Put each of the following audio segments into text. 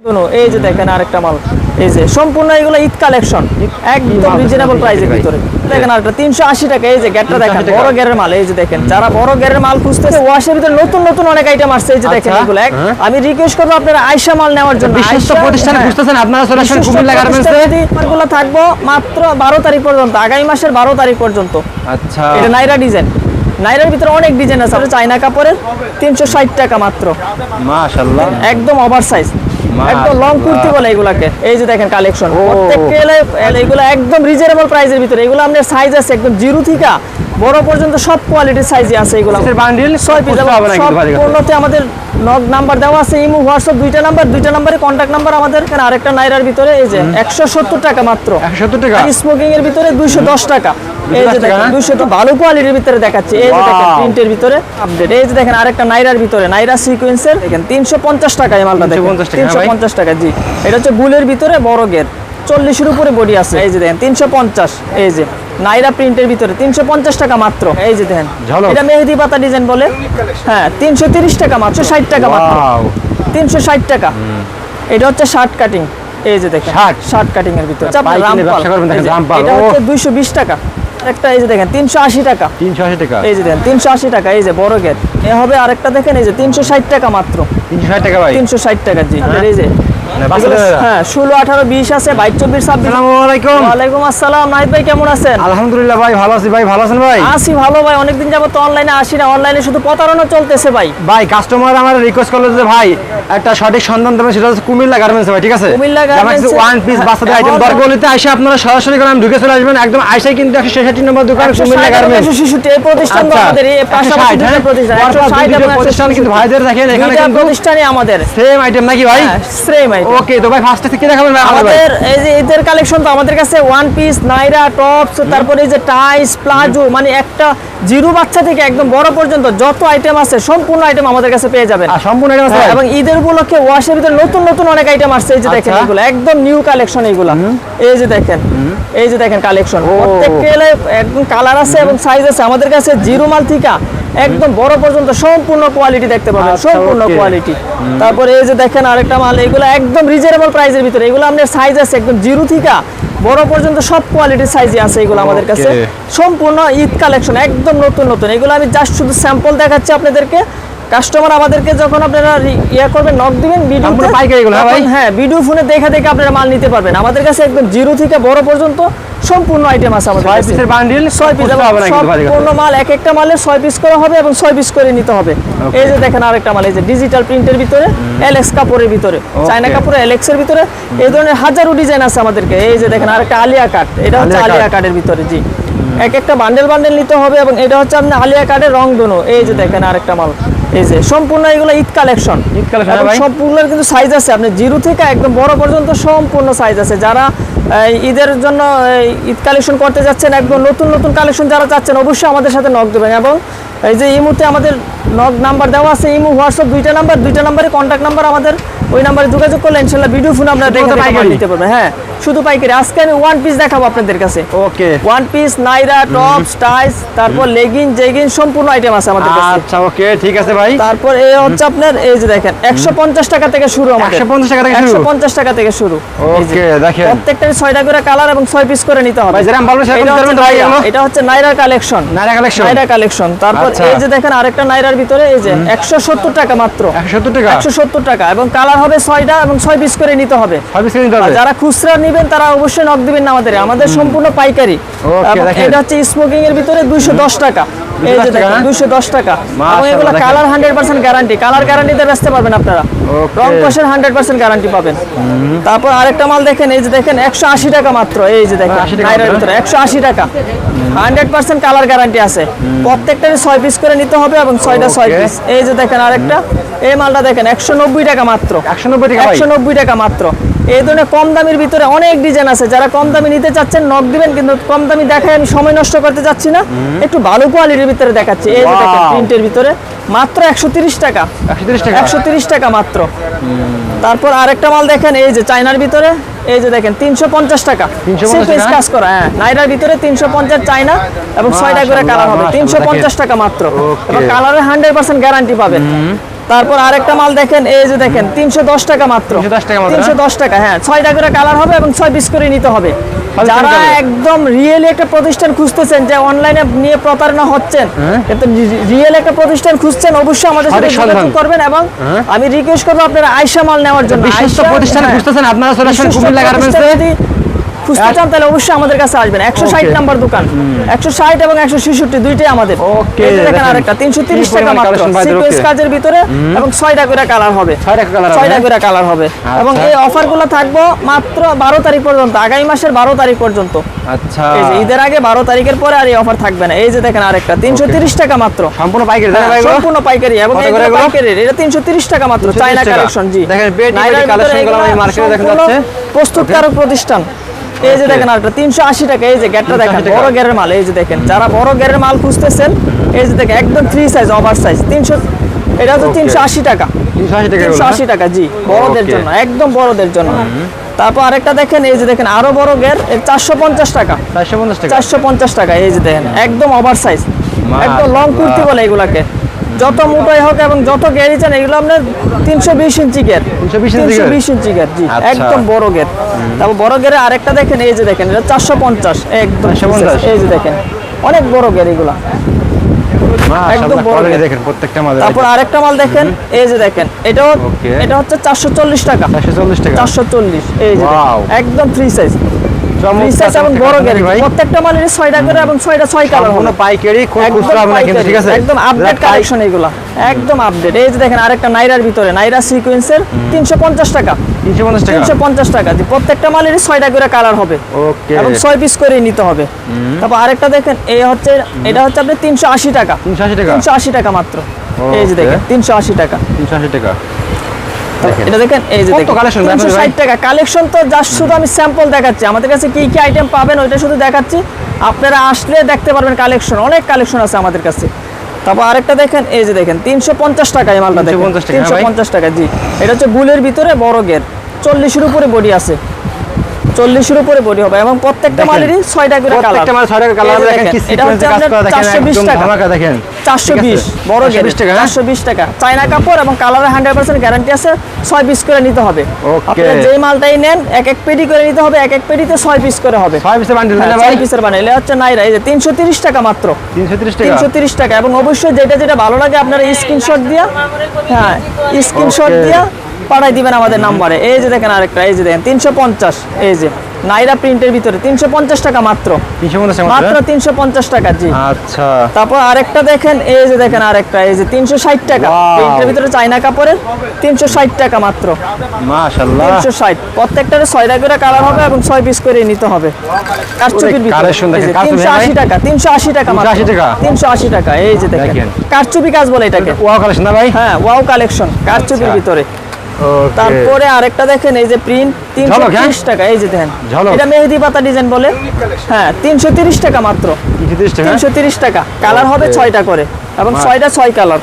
এই যে দেখেন আরেকটা মাল, এই যে সম্পূর্ণ এগুলো ঈদ কালেকশন, একদম রিজনেবল প্রাইসের ভিতরে। দেখেন আরেকটা 380 টাকা। এই যে গ্যাটটা দেখেন, বড় গ্যারের মাল। এই যে দেখেন, যারা বড় গ্যারের মাল খুঁজতেছে, ওয়াশের ভিতরে নতুন নতুন অনেক আইটেম আসছে। এই যে দেখেন এগুলো, আমি রিকোয়েস্ট করবো আপনারা আয়শা মাল নেওয়ার জন্য। বিশ্বস্ত প্রতিষ্ঠানে খুঁজতেছেন আপনারা, চলে আসেন কুমিল্লা গার্মেন্টসে। মালগুলো থাকবো মাত্র 12 তারিখ পর্যন্ত, আগামী মাসের 12 তারিখ পর্যন্ত। আচ্ছা, এটা নাইরা ডিজাইন, নাইরার ভিতরে অনেক ডিজাইন আছে। চায়না কাপড়ের 360 টাকা মাত্র। মাশাআল্লাহ, একদম ওভারসাইজ, একদম লং কুর্তি বলে এগুলাকে। এই যে দেখেন কালেকশন, প্রত্যেকটা এগুলো একদম রিজনেবল প্রাইসের ভিতরে। এগুলো আপনার সাইজ আছে একদম জিরো থেকে বড় পর্যন্ত সব কোয়ালিটির সাইজে আছে। এগুলো বান্ডিল 6 পিস পূর্ণতে আমাদের নগ নাম্বার দেওয়া আছে, ইমো হোয়াটসঅ্যাপ দুইটা নাম্বারে কন্ট্যাক্ট নাম্বার আমাদের। এখানে আরেকটা নাইরার ভিতরে এই যে 170 টাকা মাত্র। 170 টাকা। স্মোকিং এর ভিতরে 210 টাকা। এই যে দেখেন 200 তো ভালো কোয়ালিটির ভিতরে দেখাচ্ছি। এই যে দেখেন প্রিন্টের ভিতরে আপডেট। এই যে দেখেন আরেকটা নাইরার ভিতরে, নাইরা সিকোয়েন্সের দেখেন 350 টাকা। এই মালটা দেখেন 350 টাকা। জি, এটা হচ্ছে বুলের ভিতরে বড় গের, 40 এর উপরে বডি আছে। এই যে দেখেন 350। এই যে নাইরা প্রিন্টের ভিতরে 350 টাকা মাত্র। এই যে দেখেন, এটা মেহেদি পাতা ডিজাইন বলে। হ্যাঁ, 330 টাকা মাত্র, 60 টাকা মাত্র, 360 টাকা। এটা হচ্ছে শার্ট কাটিং। এই যে দেখেন শার্ট কাটিং এর ভিতরে এটা হচ্ছে 220 টাকা একটা। এই যে দেখেন 380 টাকা। 380 টাকা। এই যে দেখেন 380 টাকা। এই যে বড় গেট এ হবে আরেকটা দেখেন, এই যে 360 টাকা মাত্র। 360 টাকা ভাই, 360 টাকা। জি, এই যে হ্যাঁ 16, 18, 20 আছে, 22, 24, 26। আসসালামু আলাইকুম। ওয়ালাইকুম আসসালাম। নাহিদ ভাই কেমন আছেন? আলহামদুলিল্লাহ ভাই, ভালো আছি। ভাই ভালো আছেন ভাই? আছি ভালো ভাই, অনেকদিন যাবত তো অনলাইনে আসি না, অনলাইনে শুধু প্রতারণা চলতেছে ভাই। ভাই কাস্টমার আমার রিকোয়েস্ট করলো যে ভাই একটা সঠিক সন্ধান দেবেন, সেটা হচ্ছে কুমিল্লা গার্মেন্টস ভাই, ঠিক আছে? কুমিল্লা গার্মেন্টস ওয়ান পিস বাচ্চাদের আইটেম দরগলিতে আইসা আপনারা সরাসরি গ্রাম ঢুকে চলে আসবেন। একদম আইসাই কিন্তু 166 নম্বর দোকান কুমিল্লা গার্মেন্টস। 166 এই প্রতিষ্ঠান আমাদের, এই পাশাপাশি দুটো প্রতিষ্ঠান, 160 প্রতিষ্ঠান কিন্তু ভাইদের দেখেন এখানে কিন্তু প্রতিষ্ঠানই আমাদের সেম আইটেম নাকি ভাই? Same item. ওকে, তো ভাই ফার্স্ট থেকে কি দেখাবেন ভাই আমাদের? এই যে ঈদের কালেকশন তো আমাদের কাছে ওয়ান পিস, নাইরা, টপস, তারপরে এই যে টাইস, প্লাজো, মানে একটা জিরো বাচ্চা থেকে একদম বড় পর্যন্ত যত আইটেম আছে সম্পূর্ণ আইটেম আমাদের কাছে পেয়ে যাবেন। সম্পূর্ণ আইটেম আছে। এবং ঈদের উপলক্ষে ওয়াশের ভিতরে নতুন নতুন অনেক আইটেম আসছে। এই যে দেখেন এগুলো একদম নিউ কালেকশন এগুলো। এই যে দেখেন, এই যে দেখেন কালেকশন, প্রত্যেকটা একদম কালার আছে এবং সাইজ আছে আমাদের কাছে। জিরো মাল থেকে একদম বড় পর্যন্ত সম্পূর্ণ কোয়ালিটি দেখতে পাবেন, সম্পূর্ণ কোয়ালিটি। তারপরে এই যে দেখেন আরেকটা মাল, এগুলো একদম রিজনেবল প্রাইসের ভিতরে। এগুলো আপনার সাইজ আছে একদম জিরো থেকে বড় পর্যন্ত সব কোয়ালিটির সাইজে আছে এগুলো আমাদের কাছে। সম্পূর্ণ ঈদ কালেকশন, একদম নতুন নতুন। এগুলো আমি জাস্ট শুধু স্যাম্পল দেখাচ্ছি আপনাদেরকে। কাস্টমার আমাদেরকে যখন আপনারা ইয়া করবেন, নক দিবেন ভিডিওতে, হ্যাঁ ভিডিও ফোনে দেখে দেখে আপনারা মাল নিতে পারবেন। আমাদের কাছে একদম জিরো থেকে বড় পর্যন্ত সম্পূর্ণ আইটেম আছে আমাদের কাছে। 6 পিসের বান্ডিল, 6 পিস সম্পূর্ণ মাল, এক একটা মালের 6 পিস করা হবে এবং 6 পিস করে নিতে হবে। এই যে দেখেন আরেকটা মাল, এই যে ডিজিটাল প্রিন্টের ভিতরে, এলএক্স কাপড়ের ভিতরে, চায়না কাপড়ে এলএক্স এর ভিতরে এই ধরনের হাজারো ডিজাইন আছে আমাদেরকে। এই যে দেখেন আরেকটা আলিয়া কাট, এটা হচ্ছে আলিয়া কাটের ভিতরে। জি, এক একটা বান্ডেল বান্ডেল নিতে হবে এবং এটা হচ্ছে আপনার আলিয়া কাটের রং দোনো। এই যে দেখেন আরেকটা মাল, এই যে সম্পূর্ণ এগুলো ঈদ কালেকশন। সম্পূর্ণ কিন্তু সাইজ আছে, আপনি জিরো থেকে একদম বড় পর্যন্ত সম্পূর্ণ সাইজ আছে। যারা ঈদের জন্য ঈদ কালেকশন করতে যাচ্ছেন, একদম নতুন নতুন কালেকশন যারা চাচ্ছেন, অবশ্যই আমাদের সাথে নক দেবেন। এবং এই যে ইমোতে আমাদের নক নাম্বার দেওয়া আছে, ইমো হোয়াটসঅ্যাপ দুইটা নাম্বারে কন্ট্যাক্ট নাম্বার আমাদের। ওই নাম্বারে যোগাযোগ করলে ইনশাআল্লাহ ভিডিও ফোন আপনারা দেখে নিতে পারবেন। হ্যাঁ, শুধু পাইকারি। আজকে আমি ওয়ান পিস দেখাবো আপনাদের কাছে। ওকে, ওয়ান পিস, নাইরা, টপস, টাইস, তারপর লেগিং, জেগিং সম্পূর্ণ আইটেম আছে আমাদের কাছে। আচ্ছা, ওকে, ঠিক আছে ভাই। তারপর এই হচ্ছে আপনার, এই যে দেখেন 150 টাকা থেকে শুরু আমাদের। 150 টাকা থেকে শুরু। 150 টাকা থেকে শুরু। ওকে, দেখেন প্রত্যেকটার 6টা করে কালার এবং 6 পিস করে নিতে হবে। ভাই যেরকম বলবেন সেরকম করবেন ভাই। এটা হচ্ছে নাইরা কালেকশন, নাইরা কালেকশন। তারপর এই যে দেখেন আরেকটা নাইরার ভিতরে, এই যে 170 টাকা মাত্র। 170 টাকা এবং কালার হবে 6টা এবং 6 পিস করে নিতে হবে। যারা খুচরা নেবেন তারা অবশ্যই নক দিবেন না আমাদের সম্পূর্ণ পাইকারি। এটা হচ্ছে স্মোকিং এর ভিতরে 210 টাকা। এই যে দেখেন 210 টাকা। এবং এগুলো কালার 100% গ্যারান্টি, কালার গ্যারান্টিতে বেচতে পারবেন আপনারা। রং কষের 100% গ্যারান্টি পাবেন। তারপর আরেকটা মাল দেখেন, এই যে দেখেন 180 টাকা মাত্র। এই যে দেখেন নাইরার ভিতরে 180 টাকা, 100% কালার গ্যারান্টি আছে। প্রত্যেকটারই 6 পিস করে নিতে হবে এবং 6টা 6 পিস। এই যে দেখেন আরেকটা, এই মালটা দেখেন 190 টাকা মাত্র। 190 টাকা মাত্র। এই ধরনের কম দামের ভিতরে অনেক ডিজাইন আছে। যারা কম দামি নিতে চাচ্ছেন নক দিবেন, কিন্তু কম দামি দেখায় আমি সময় নষ্ট করতে চাচ্ছি না, একটু ভালো কোয়ালিটির ভিতরে দেখাচ্ছি। এই যে দেখেন প্রিন্টের ভিতরে মাত্র 130 টাকা, 130 টাকা মাত্র। তারপর আরেকটা মাল দেখেন, এই যে চায়নার ভিতরে, এই যে দেখেন 350 টাকা সিকোয়েন্স কাজ করা। হ্যাঁ, নাইরার ভিতরে 350 চায়না এবং 6টা করে কালার হবে। 350 টাকা মাত্র এবং কালারের 100% গ্যারান্টি পাবেন। তারপর আরেকটা মাল দেখেন, এই যে দেখেন 310 টাকা মাত্র। 310 টাকা মাত্র, 310 টাকা, হ্যাঁ 6টা করে কালার হবে এবং 6 পিস করে নিতে হবে। piece যারা করে? একদম রিয়েলি একটা প্রতিষ্ঠান খুঁজতেছেন, যে অনলাইনে নিয়ে প্রতারণা হচ্ছেন, কিন্তু রিয়েল একটা প্রতিষ্ঠান খুঁজছেন, অবশ্যই আমাদের সাথে সঠিক সন্ধান। যোগাযোগ করবেন। এবং আমি রিকোয়েস্ট করবো আপনারা আয়শা মাল নেওয়ার জন্য। বিশ্বস্ত আয়শা, প্রতিষ্ঠান হ্যাঁ, খুঁজতেছেন আপনারা চলে আসেন বিশ্বস্ত কুমিল্লা গার্মেন্টসে। প্রতিষ্ঠান যদি খুঁজতে চান তাহলে অবশ্যই আমাদের কাছে আসবেন। 160 নাম্বার দোকান, 160 এবং 166 দুইটাই আমাদের। Okay, এই যে দেখেন দেখেন। আরেকটা 330 কি টাকা পরিমাণ মাত্র, collection ভাই, সিকোয়েন্স okay। কাজের ভিতরে এবং 6টা করে কালার হবে। 6 টাকা কালার হবে, 6টা করে কালার হবে। এবং আচ্ছা। এই অফারগুলো থাকবো মাত্র 12 তারিখ পর্যন্ত, আগামী মাসের 12 তারিখ পর্যন্ত। আচ্ছা এই যে ঈদের আগে 12 তারিখের পরে আর এই অফার থাকবে না। এই যে দেখেন আরেকটা 330 টাকা মাত্র, সম্পূর্ণ পাইকারি তাই না ভাই এগুলো? সম্পূর্ণ পাইকারি। এবং কত করে এইগুলো এগুলো? পাইকারি, এটা 330 টাকা মাত্র, 330 চায়না টাকা। কালেকশন। জি দেখেন, পেটি নাইরার ভিতরে কালেকশনগুলো এগুলো এই মার্কেটে দেখা সম্পূর্ণ যাচ্ছে। প্রস্তুতকারক প্রতিষ্ঠান। এই যে Okay। দেখেন আরেকটা 380 টাকা। এই যে গ্যাটটা দেখেন, 380 টাকা। বড় গ্যারের মাল। এই যে দেখেন, যারা বড় গ্যারের মাল খুঁজতেছেন, এই যে দেখেন একদম 3 সাইজ, ওভার সাইজ 300, এটা হচ্ছে Okay। 380 টাকা। 380 টাকা এগুলো, 380 টাকা, জি বড়দের Okay। জন্য, একদম বড়দের জন্য। তারপর আরেকটা দেখেন, এই যে দেখেন আরো বড় গ্যার, 450 টাকা। 450 টাকা 450 টাকা। এই যে দেখেন একদম ওভার সাইজ, একদম লং কুর্তি বলে এগুলাকে। যত মোটাই হোক এবং যত গেরি চান, এগুলো আপনার 320 ইঞ্চি গের, 320 ইঞ্চি গের? 320 ইঞ্চি গের, জি আচ্ছা। একদম বড় গের। তারপর বড় গেরে আরেকটা দেখেন, এই যে দেখেন এটা 450, একদম 450? এই যে দেখেন অনেক বড় গের এগুলা। একদম বড় কোয়ালিটি গের। দেখেন প্রত্যেকটা মাল। তারপর আরেকটা মাল দেখেন, এই যে দেখেন এটাও, Okay। এটা হচ্ছে 440 টাকা। 440 টাকা 440, এই যে দেখেন, Wow। একদম ফ্রি সাইজ, ফ্রি সাইজ এবং বড় গের। প্রত্যেকটা মালের 6টা করে এবং 6টা 6 কালার সম্পূর্ণ হবে। পাইকারি, কোনো একদম খুচরা হবে না কিন্তু, পাইকারি, ঠিক আছে? একদম আপডেট যারা কালেকশন এগুলা, একদম আপডেট। এই যে দেখেন আরেকটা নাইরার ভিতরে, নাইরা সিকোয়েন্সের 350 টাকা, 350 টাকা 350 টাকা। যে প্রত্যেকটা মালের 6টা করে কালার হবে ওকে এবং 6 পিস করে নিতে হবে। তারপর আরেকটা দেখেন, এই হচ্ছে, এটা হচ্ছে আপনি 380 টাকা, 380 টাকা 380 টাকা মাত্র। এই যে Okay। দেখেন 380 টাকা। 380 টাকা দেখেন। এটা দেখেন, এই যে কত দেখেন collection দেখাচ্ছেন ভাই? 360 টাকা কালেকশন। তো জাস্ট শুধু আমি স্যাম্পল দেখাচ্ছি, আমাদের কাছে কি কি আইটেম পাবেন ওইটা শুধু দেখাচ্ছি। আপনারা আসলে দেখতে পারবেন কালেকশন, অনেক কালেকশন আছে আমাদের কাছে। তারপর আরেকটা দেখেন, এই যে দেখেন 350 টাকা এই মালটা দেখেন, 350 টাকা, হ্যাঁ ভাই। 350 টাকা, জি এটা হচ্ছে বুলের ভিতরে বড় গের, 40-এর উপরে বডি আছে, 40-এর উপরে বডি হবে এবং প্রত্যেকটা দেখেন, মালেরই 6টা করে কালার। প্রত্যেকটা মাল 6 টাকা কালার দেখেন, কি এটা হচ্ছে সিকোয়েন্সে কাজ আপনার করা দেখেন, 420 একদম টাকা, ধামাকা দেখেন। 420 বড় গের, 420 টাকা, হ্যাঁ? 420 টাকা। চায়না কাপড় এবং কালারে 100% গ্যারান্টি আছে। 6 পিস করে নিতে হবে। Okay। আপনারা যেই মালটাই নেন, এক এক পেটি করে নিতে হবে, এক এক পেটিতে 6 পিস করে হবে। 6 পিসের বান্ডিল না 6 ভাই? পিসের বানাইলে হচ্ছে নাইরা। এই যে 330 টাকা মাত্র, 330 টাকা 330 টাকা। এবং অবশ্যই যেটা যেটা ভালো লাগে আপনারা স্ক্রিনশট দিয়া, হ্যাঁ স্ক্রিনশট Okay। দিয়া পাঠাই দিবেন আমাদের নাম্বারে। এই যে দেখেন আরেকটা, এই যে দেখেন 350, এই যে নাইরা প্রিন্টের ভিতরে 350 টাকা মাত্র, 350 টাকা মাত্র মাত্র? 350 টাকা, জি। আচ্ছা তারপর আরেকটা দেখেন, এই যে দেখেন আরেকটা, এই যে 360 টাকা, Wow। প্রিন্টের ভিতরে চায়না কাপড়ের, 360 টাকা মাত্র, মাশাআল্লাহ 360। প্রত্যেকটার 6টা করে কালার হবে এবং 6 পিস করে নিতে হবে। কারচুপির ভিতরে কালেকশন দেখেন, এই যে কারচুপি, 380 ভাই? টাকা, 380 টাকা মাত্র, 380 টাকা? 380 টাকা। এই যে দেখেন দেখেন। কারচুপি কাজ বলে এটাকে, ওয়াও কালেকশন না ভাই? হ্যাঁ ওয়াও কালেকশন কারচুপির আচ্ছা। ভিতরে। ওকে তারপরে আরেকটা দেখেন, এই যে প্রিন্ট ঝলক, হ্যাঁ? 330 টাকা, এই যে দেখেন ঝলক। এটা মেহেদি পাতা ডিজাইন বলে, হ্যাঁ 330 টাকা মাত্র, 330 টাকা 330 টাকা। কালার হবে Okay। 6টা করে এবং 6টা 6 কালার।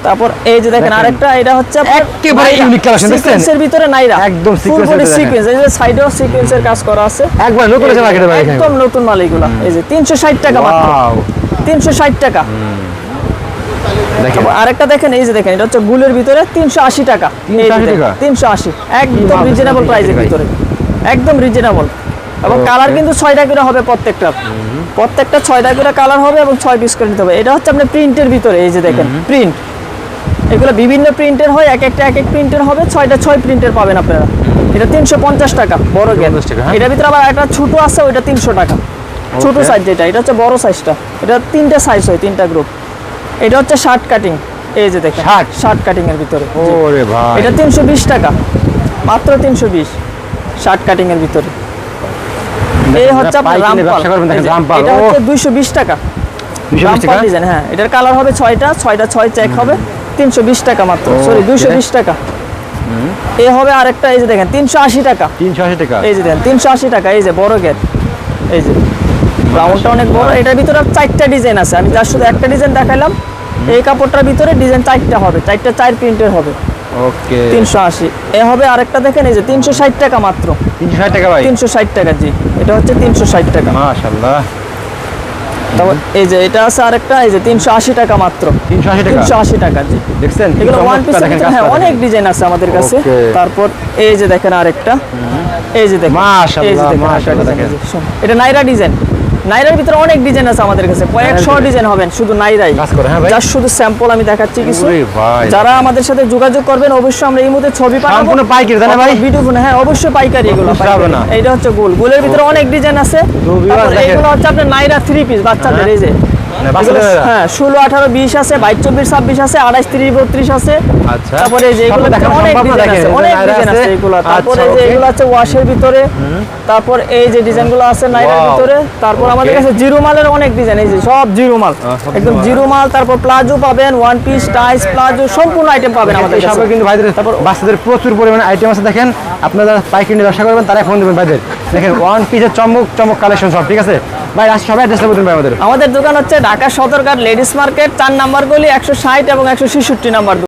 তারপর এই যে দেখেন দেখেন। আরেকটা, এটা হচ্ছে আপনার একেবারে নাইরা, unique collection, দেখছেন? সিকোয়েন্সের ভিতরে নাইরা, একদম ফুল sequence বডি এর ভিতরে সিকোয়েন্স, এই যে সাইডেও সিকোয়েন্সের কাজ করা আছে। একবার নতুন এসে মার্কেটে ভাই এখানে। একদম নতুন মাল এগুলা। এই যে 360 টাকা মাত্র, ওয়াও 360 টাকা। দেখেন আরেকটা দেখেন, এই যে দেখেন এটা হচ্ছে বুলের ভিতরে 380 টাকা, এই যে 380 দেখেন, টাকা? 380 একদম মাল রিজনেবল 380 প্রাইসের ভাই। ভিতরে, একদম রিজনেবল। এবং Okay। কালার কিন্তু 6টা করে হবে প্রত্যেকটা, প্রত্যেকটা 6টা করে কালার হবে এবং 6 পিস করে নিতে হবে। এটা হচ্ছে আপনার প্রিন্টের ভিতরে, এই যে দেখেন প্রিন্ট, এগুলো বিভিন্ন প্রিন্টের হয়, এক একটা এক এক প্রিন্টের হবে, 6টা 6 প্রিন্টের পাবেন আপনারা। এটা 350 টাকা বড় গেট। 350 টাকা, হ্যাঁ? এটার ভিতরে আবার একটা ছোট আছে, ওইটা 300 টাকা। ছোট Okay। সাইজ যেটা, এটা হচ্ছে বড় সাইজটা। এটা 3টা সাইজ হয়, 3টা গ্রুপ। এটা হচ্ছে শার্ট কাটিং, এই যে দেখেন Shirt? শার্ট কাটিং এর ভিতরে, জি। ওরে ভাই এটা 320 টাকা মাত্র, 320 শার্ট কাটিং এর ভিতরে। এই হচ্ছে আপনার পাইকারি রামপাল, ব্যবসা করবেন, দেখেন এই যে, রামপাল, এটা ও। হচ্ছে 220 টাকা 220 রামপাল টাকা ডিজাইন, হ্যাঁ এটার কালার হবে 6টা 6 চেক হবে, 320 টাকা মাত্র, সরি Okay। 220 টাকা। এই হবে আরেকটা, এই যে দেখেন 380 টাকা, 380 টাকা এই যে দেখেন 380 টাকা, এই যে বড় গেট, এই যে রাউন্ডটা অনেক বড়। এটার ভিতরে 4টা ডিজাইন আছে, আমি যা শুধু একটা ডিজাইন দেখাইলাম। এই কাপড়টার ভিতরে ডিজাইন 4টা হবে, 4টা 4 প্রিন্টের হবে, ওকে 380। এ হবে আরেকটা দেখেন, এই যে 360 টাকা মাত্র, 360 টাকা ভাই 360 টাকা, জি এটা হচ্ছে 360 টাকা। মাশাআল্লাহ তারপর এই যে এটা আছে আরেকটা, এই যে 380 টাকা মাত্র। 380 টাকা 380 টাকা, জি। দেখছেন কি এগুলো ওয়ান চমৎকার, পিসের দেখেন ভিতরে, হ্যাঁ কাজটা অনেক দেখেন। ডিজাইন আছে আমাদের কাছে। Okay. তারপর এই যে দেখেন আরেকটা, এই যে দেখেন, মাশাআল্লাহ, এই যে দেখেন মাশাআল্লাহ, আরেকটা দেখেন। ডিজাইন, এই যে, শোন, এটা নাইরা ডিজাইন। নাইরার ভিতরে অনেক ডিজাইন আছে আমাদের কাছে, কয়েকশো ভিতরে? ডিজাইন হবেন শুধু নাইরাই। কাজ করে, হ্যাঁ ভাই। জাস্ট শুধু স্যাম্পল আমি দেখাচ্ছি কিছু। ওরে ভাই। যারা আমাদের সাথে যোগাযোগ করবেন অবশ্যই আমরা এই মুহূর্তে ছবি পাঠাবো। সম্পূর্ণ পাইকারি, তাই না ভাই? ভিডিও ফোনে, হ্যাঁ অবশ্যই পাইকারি এগুলো। বুঝতে হবে না। এইটা হচ্ছে গোল, গোলের ভিতরে অনেক ডিজাইন আছে। তো viewers তারপর দেখেন। এইগুলো হচ্ছে আপনার নাইরা 3 পিস বাচ্চাদের, এই যে মানে বাচ্চাদের এগুলো, নাইরা? হ্যাঁ 16, 18, 20 আছে, 22, 24, 26 আছে, 28, 30, 32 আছে। আচ্ছা। তারপরে এই যে সব এগুলো দেখানো অনেক সম্ভব না, ডিজাইন দেখেন, আছে, এই যে অনেক নাইরা ডিজাইন আছে। আছে এগুলো। তারপরে আচ্ছা, এই যে okay। এগুলো আছে ওয়াশের ভিতরে। তারপর এই যে ডিজাইনগুলো আছে নাইরার Wow. ভিতরে। তারপর আমাদের Okay. কাছে জিরো মালের অনেক ডিজাইন, এই যে সব জিরো মাল, সব একদম জিরো জিরো মাল। তারপর প্লাজো পাবেন, ওয়ান পিস, টাইস, প্লাজো, সম্পূর্ণ আইটেম পাবেন আমাদের এই কাছে। সবাই কিন্তু ভাইদের বাচ্চাদের প্রচুর পরিমাণে আইটেম আছে। দেখেন আপনারা যারা পাইকারি নিয়ে ব্যবসা করবেন তারা ফোন দেবেন ভাইদের। দেখেন ওয়ান পিসের চমক চমক কালেকশন সব, ঠিক আছে ভাই? আজ সবাই অ্যাড্রেসটা বলবেন ভাই আমাদের। আমাদের দোকান হচ্ছে Dhaka Sadarghat ladies market, 4 number গলি, 160 এবং 166 নাম্বার।